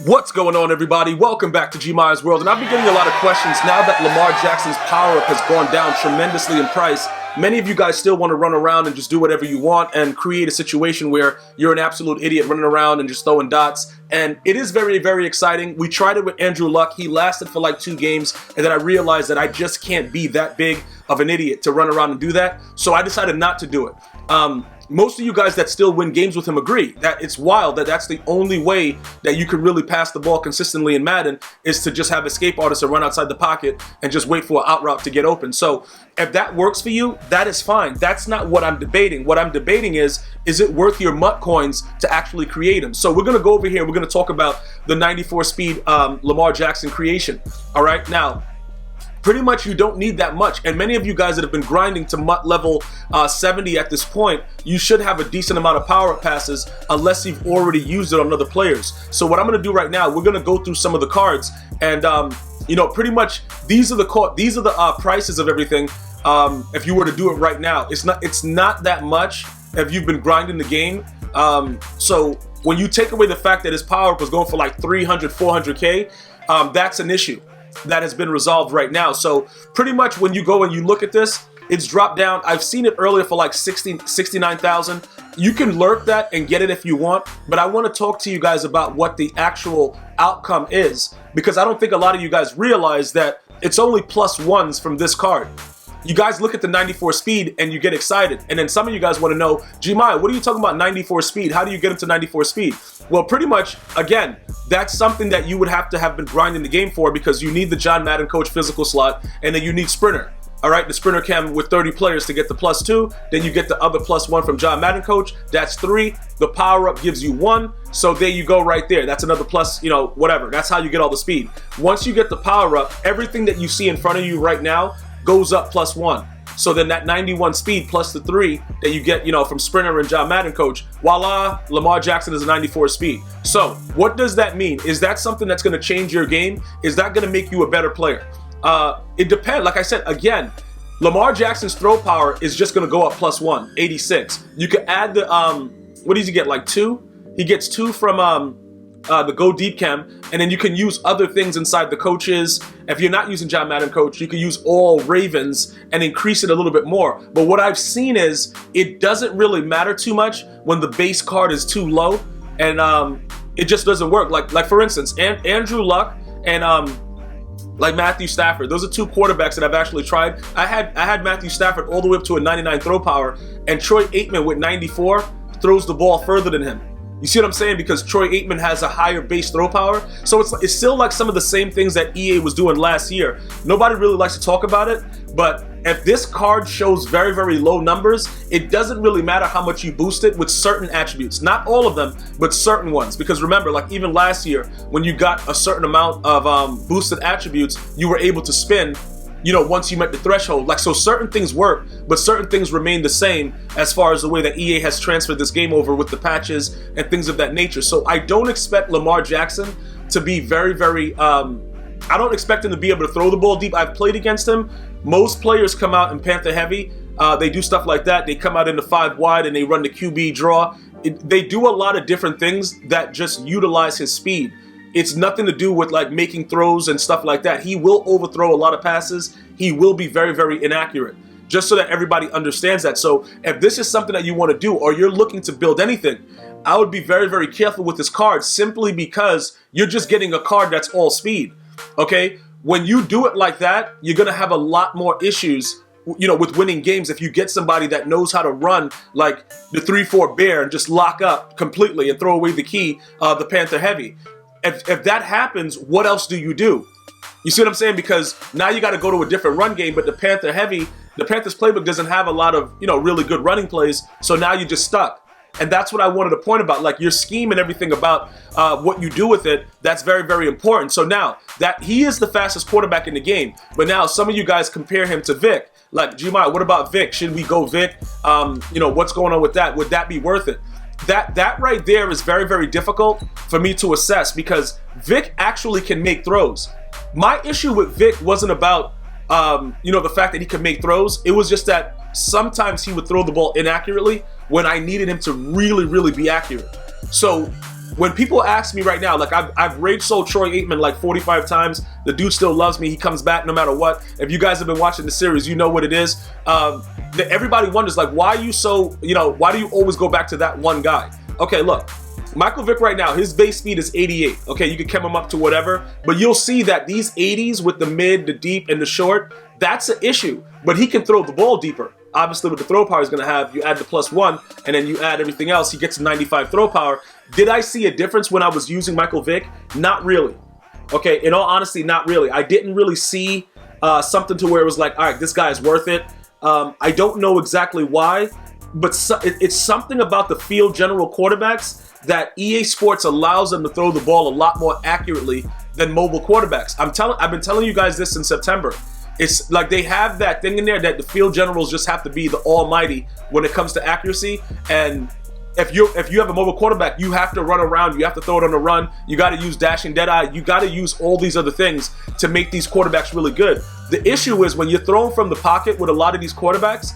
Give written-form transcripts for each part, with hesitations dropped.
What's going on, everybody? Welcome back to GmiasWorld, and I've been getting a lot of questions now that Lamar Jackson's power-up has gone down tremendously in price. Many of you guys still want to run around and just do whatever you want and create a situation where you're an absolute idiot running around and just throwing dots. And it is very, very exciting. We tried it with Andrew Luck. He lasted for like 2 games, and then I realized that I just can't be that big of an idiot to run around and do that. So I decided not to do it. Most of you guys that still win games with him agree that it's wild that that's the only way that you can really pass the ball consistently in Madden is to just have escape artists run outside the pocket and just wait for an out route to get open. So if that works for you, that is fine. That's not what I'm debating. What I'm debating is it worth your MUTCOINS to actually create them? So we're going to go over here. We're going to talk about the 94 speed Lamar Jackson creation. All right. Now, pretty much you don't need that much, and many of you guys that have been grinding to MUT level 70 at this point, you should have a decent amount of power-up passes unless you've already used it on other players. So what I'm going to do right now, we're going to go through some of the cards, and you know, pretty much these are the prices of everything. If you were to do it right now, it's not that much if you've been grinding the game. So when you take away the fact that his power-up was going for like 300, 400K, that's an issue that has been resolved right now. So pretty much when you go and you look at this, it's dropped down. I've seen it earlier for like 69,000. You can lurk that and get it if you want, but I want to talk to you guys about what the actual outcome is, because I don't think a lot of you guys realize that it's only +1s from this card. You guys look at the 94 speed and you get excited, and then some of you guys want to know, Gmia, what are you talking about 94 speed? How do you get into 94 speed? Well, pretty much, again, that's something that you would have to have been grinding the game for, because you need the John Madden coach physical slot, and then you need sprinter. All right, the sprinter cam with 30 players to get the +2. Then you get the other +1 from John Madden coach. That's 3. The power up gives you 1. So there you go right there. That's another plus, you know, whatever. That's how you get all the speed. Once you get the power up, everything that you see in front of you right now goes up +1. So then that 91 speed plus the 3 that you get, you know, from Sprinter and John Madden coach, voila, Lamar Jackson is a 94 speed. So what does that mean? Is that something that's going to change your game? Is that going to make you a better player? It depends. Like I said, again, Lamar Jackson's throw power is just going to go up +1, 86. You can add the, what does he get, like 2? He gets 2 from the Go Deep Cam, and then you can use other things inside the coaches. If you're not using John Madden coach, you can use all Ravens and increase it a little bit more. But what I've seen is it doesn't really matter too much when the base card is too low, and it just doesn't work. Like for instance, Andrew Luck and like Matthew Stafford. Those are 2 quarterbacks that I've actually tried. I had Matthew Stafford all the way up to a 99 throw power, and Troy Aikman with 94 throws the ball further than him. You see what I'm saying? Because Troy Aikman has a higher base throw power. So it's still like some of the same things that EA was doing last year. Nobody really likes to talk about it, but if this card shows very, very low numbers, it doesn't really matter how much you boost it with certain attributes. Not all of them, but certain ones. Because remember, like even last year, when you got a certain amount of boosted attributes, you were able to spin, you know, once you met the threshold. Like, so certain things work, but certain things remain the same as far as the way that EA has transferred this game over with the patches and things of that nature. So I don't expect Lamar Jackson to be very, very, I don't expect him to be able to throw the ball deep. I've played against him. Most players come out in Panther Heavy. They do stuff like that. They come out in the 5 wide and they run the QB draw. They do a lot of different things that just utilize his speed. It's nothing to do with like making throws and stuff like that. He will overthrow a lot of passes. He will be very, very inaccurate, just so that everybody understands that. So if this is something that you want to do, or you're looking to build anything, I would be very, very careful with this card, simply because you're just getting a card that's all speed. Okay? When you do it like that, you're going to have a lot more issues, you know, with winning games if you get somebody that knows how to run like the 3-4 bear and just lock up completely and throw away the key, the Panther Heavy. If that happens, what else do? You see what I'm saying? Because now you got to go to a different run game, but the Panther Heavy, the Panthers playbook doesn't have a lot of, you know, really good running plays, so now you're just stuck. And that's what I wanted to point about, like your scheme and everything about what you do with it, that's very, very important. So now, that he is the fastest quarterback in the game, but now some of you guys compare him to Vick. Like, Gmi, what about Vick? Should we go Vick? You know, what's going on with that? Would that be worth it? That right there is very, very difficult for me to assess, because Vick actually can make throws. My issue with Vick wasn't about, you know, the fact that he could make throws. It was just that sometimes he would throw the ball inaccurately when I needed him to really, really be accurate. So when people ask me right now, like I've rage sold Troy Aikman like 45 times. The dude still loves me. He comes back no matter what. If you guys have been watching the series, you know what it is. Everybody wonders, like, why are you so, why do you always go back to that one guy? Okay, look, Michael Vick right now, his base speed is 88. Okay, you can chem him up to whatever, but you'll see that these 80s with the mid, the deep, and the short, that's an issue. But he can throw the ball deeper. Obviously, with the throw power he's going to have, you add the +1, and then you add everything else, he gets 95 throw power. Did I see a difference when I was using Michael Vick? Not really. Okay, in all honesty, not really. I didn't really see something to where it was like, all right, this guy is worth it. I don't know exactly why, but it's something about the field general quarterbacks that EA Sports allows them to throw the ball a lot more accurately than mobile quarterbacks. I've been telling you guys this in September. It's like they have that thing in there that the field generals just have to be the almighty when it comes to accuracy. And if you have a mobile quarterback, you have to run around, you have to throw it on the run, you got to use dashing deadeye, you got to use all these other things to make these quarterbacks really good. The issue is when you're throwing from the pocket with a lot of these quarterbacks,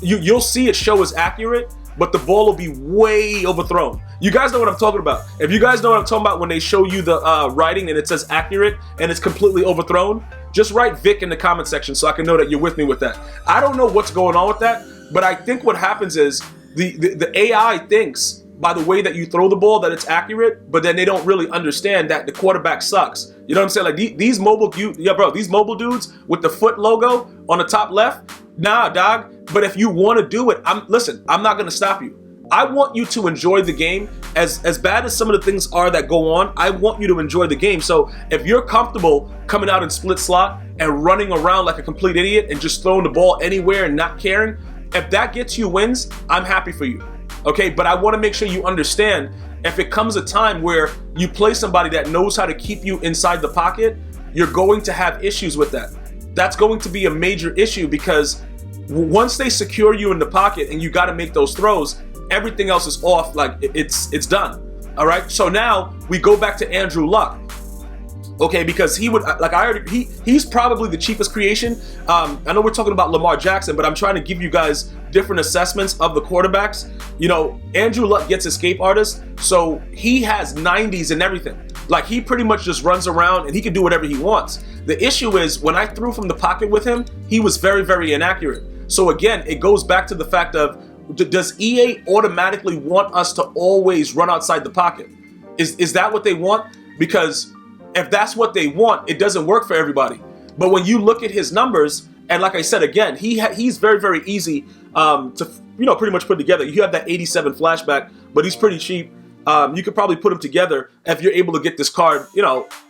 you'll see it show as accurate, but the ball will be way overthrown. You guys know what I'm talking about. If you guys know what I'm talking about when they show you the writing and it says accurate and it's completely overthrown, just write Vick in the comment section so I can know that you're with me with that. I don't know what's going on with that, but I think what happens is the AI thinks by the way that you throw the ball that it's accurate, but then they don't really understand that the quarterback sucks. You know what I'm saying? Like these mobile dudes with the foot logo on the top left, nah, dog. But if you want to do it, I'm not going to stop you. I want you to enjoy the game. As bad as some of the things are that go on, I want you to enjoy the game. So if you're comfortable coming out in split slot and running around like a complete idiot and just throwing the ball anywhere and not caring, if that gets you wins, I'm happy for you. Okay, but I want to make sure you understand if it comes a time where you play somebody that knows how to keep you inside the pocket, you're going to have issues with that. That's going to be a major issue because once they secure you in the pocket and you got to make those throws, everything else is off, like it's done. All right, so now we go back to Andrew Luck. Okay, because he's probably the cheapest creation. I know we're talking about Lamar Jackson, but I'm trying to give you guys different assessments of the quarterbacks. Andrew Luck gets escape artist, so he has 90s and everything. Like he pretty much just runs around and he can do whatever he wants. The issue is when I threw from the pocket with him, he was very, very inaccurate. So again, it goes back to the fact of, does EA automatically want us to always run outside the pocket? Is that what they want? Because if that's what they want, it doesn't work for everybody. But when you look at his numbers, and like I said, again, he's very, very easy to pretty much put together. You have that 87 flashback, but he's pretty cheap. You could probably put him together if you're able to get this card.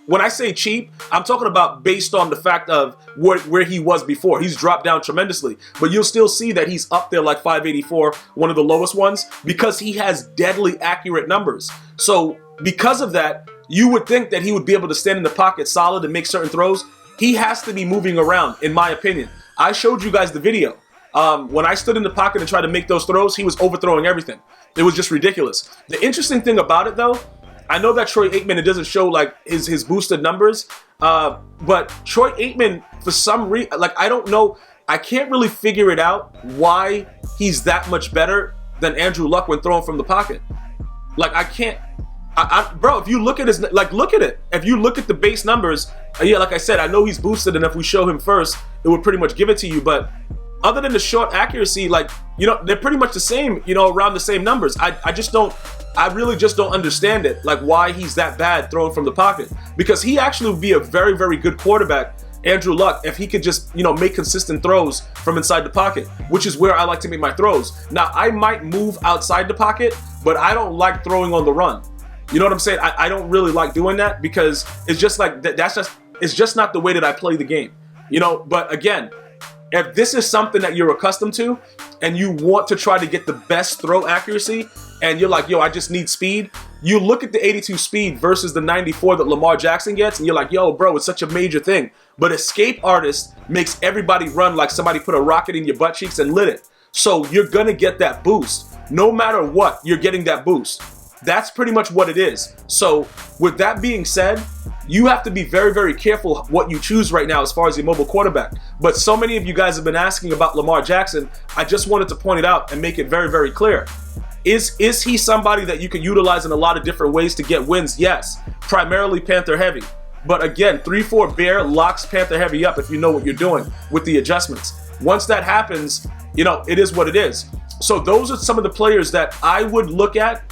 When I say cheap, I'm talking about based on the fact of where he was before. He's dropped down tremendously, but you'll still see that he's up there like 584, one of the lowest ones, because he has deadly accurate numbers. So because of that, you would think that he would be able to stand in the pocket solid and make certain throws. He has to be moving around, in my opinion. I showed you guys the video. When I stood in the pocket and tried to make those throws, he was overthrowing everything. It was just ridiculous. The interesting thing about it, though, I know that Troy Aikman, it doesn't show like his boosted numbers, but Troy Aikman, for some reason, like I don't know, I can't really figure it out why he's that much better than Andrew Luck when throwing from the pocket. Like I can't. Bro, if you look at look at it. If you look at the base numbers, yeah, like I said, I know he's boosted, and if we show him first, it would pretty much give it to you. But other than the short accuracy, they're pretty much the same, around the same numbers. I really just don't understand it, like why he's that bad throwing from the pocket. Because he actually would be a very, very good quarterback, Andrew Luck, if he could just, make consistent throws from inside the pocket, which is where I like to make my throws. Now, I might move outside the pocket, but I don't like throwing on the run. You know what I'm saying? I don't really like doing that because it's just like it's just not the way that I play the game. But again, if this is something that you're accustomed to and you want to try to get the best throw accuracy and you're like, yo, I just need speed, you look at the 82 speed versus the 94 that Lamar Jackson gets and you're like, yo, bro, it's such a major thing. But escape artist makes everybody run like somebody put a rocket in your butt cheeks and lit it. So you're going to get that boost. No matter what, you're getting that boost. That's pretty much what it is. So with that being said, you have to be very, very careful what you choose right now as far as your mobile quarterback. But so many of you guys have been asking about Lamar Jackson. I just wanted to point it out and make it very, very clear. Is he somebody that you can utilize in a lot of different ways to get wins? Yes, primarily Panther heavy. But again, 3-4 Bear locks Panther heavy up if you know what you're doing with the adjustments. Once that happens, you know, it is what it is. So those are some of the players that I would look at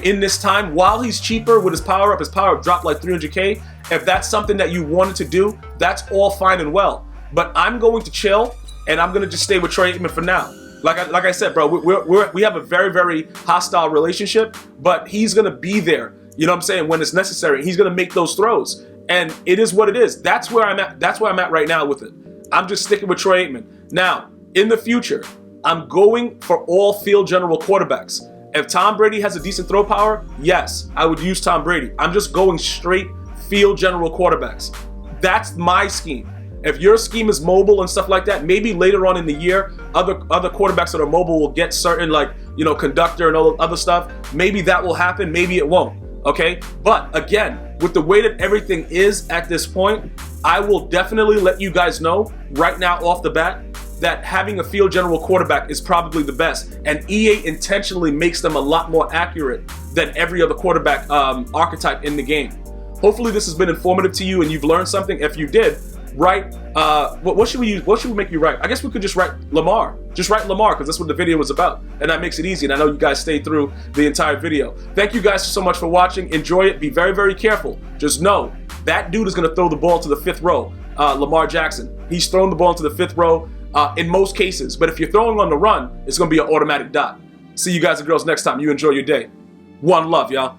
in this time. While he's cheaper with his power up dropped like 300K. If that's something that you wanted to do, that's all fine and well. But I'm going to chill, and I'm going to just stay with Troy Aikman for now. Like I said, bro, we have a very, very hostile relationship, but he's going to be there, you know what I'm saying, when it's necessary. He's going to make those throws. And it is what it is. That's where I'm at. That's where I'm at right now with it. I'm just sticking with Troy Aikman. Now, in the future, I'm going for all field general quarterbacks. If Tom Brady has a decent throw power, yes, I would use Tom Brady. I'm just going straight field general quarterbacks. That's my scheme. If your scheme is mobile and stuff like that, maybe later on in the year, other quarterbacks that are mobile will get certain, like, you know, conductor and all the other stuff. Maybe that will happen. Maybe it won't. Okay. But again, with the way that everything is at this point, I will definitely let you guys know right now off the bat that having a field general quarterback is probably the best. And EA intentionally makes them a lot more accurate than every other quarterback archetype in the game. Hopefully this has been informative to you and you've learned something. If you did, write, what should we use? What should we make you write? I guess we could just write Lamar. Just write Lamar, because that's what the video was about. And that makes it easy. And I know you guys stayed through the entire video. Thank you guys so much for watching. Enjoy it. Be very, very careful. Just know that dude is going to throw the ball to the 5th row, Lamar Jackson. He's thrown the ball into the 5th row in most cases. But if you're throwing on the run, it's going to be an automatic dot. See you guys and girls next time. You enjoy your day. One love, y'all.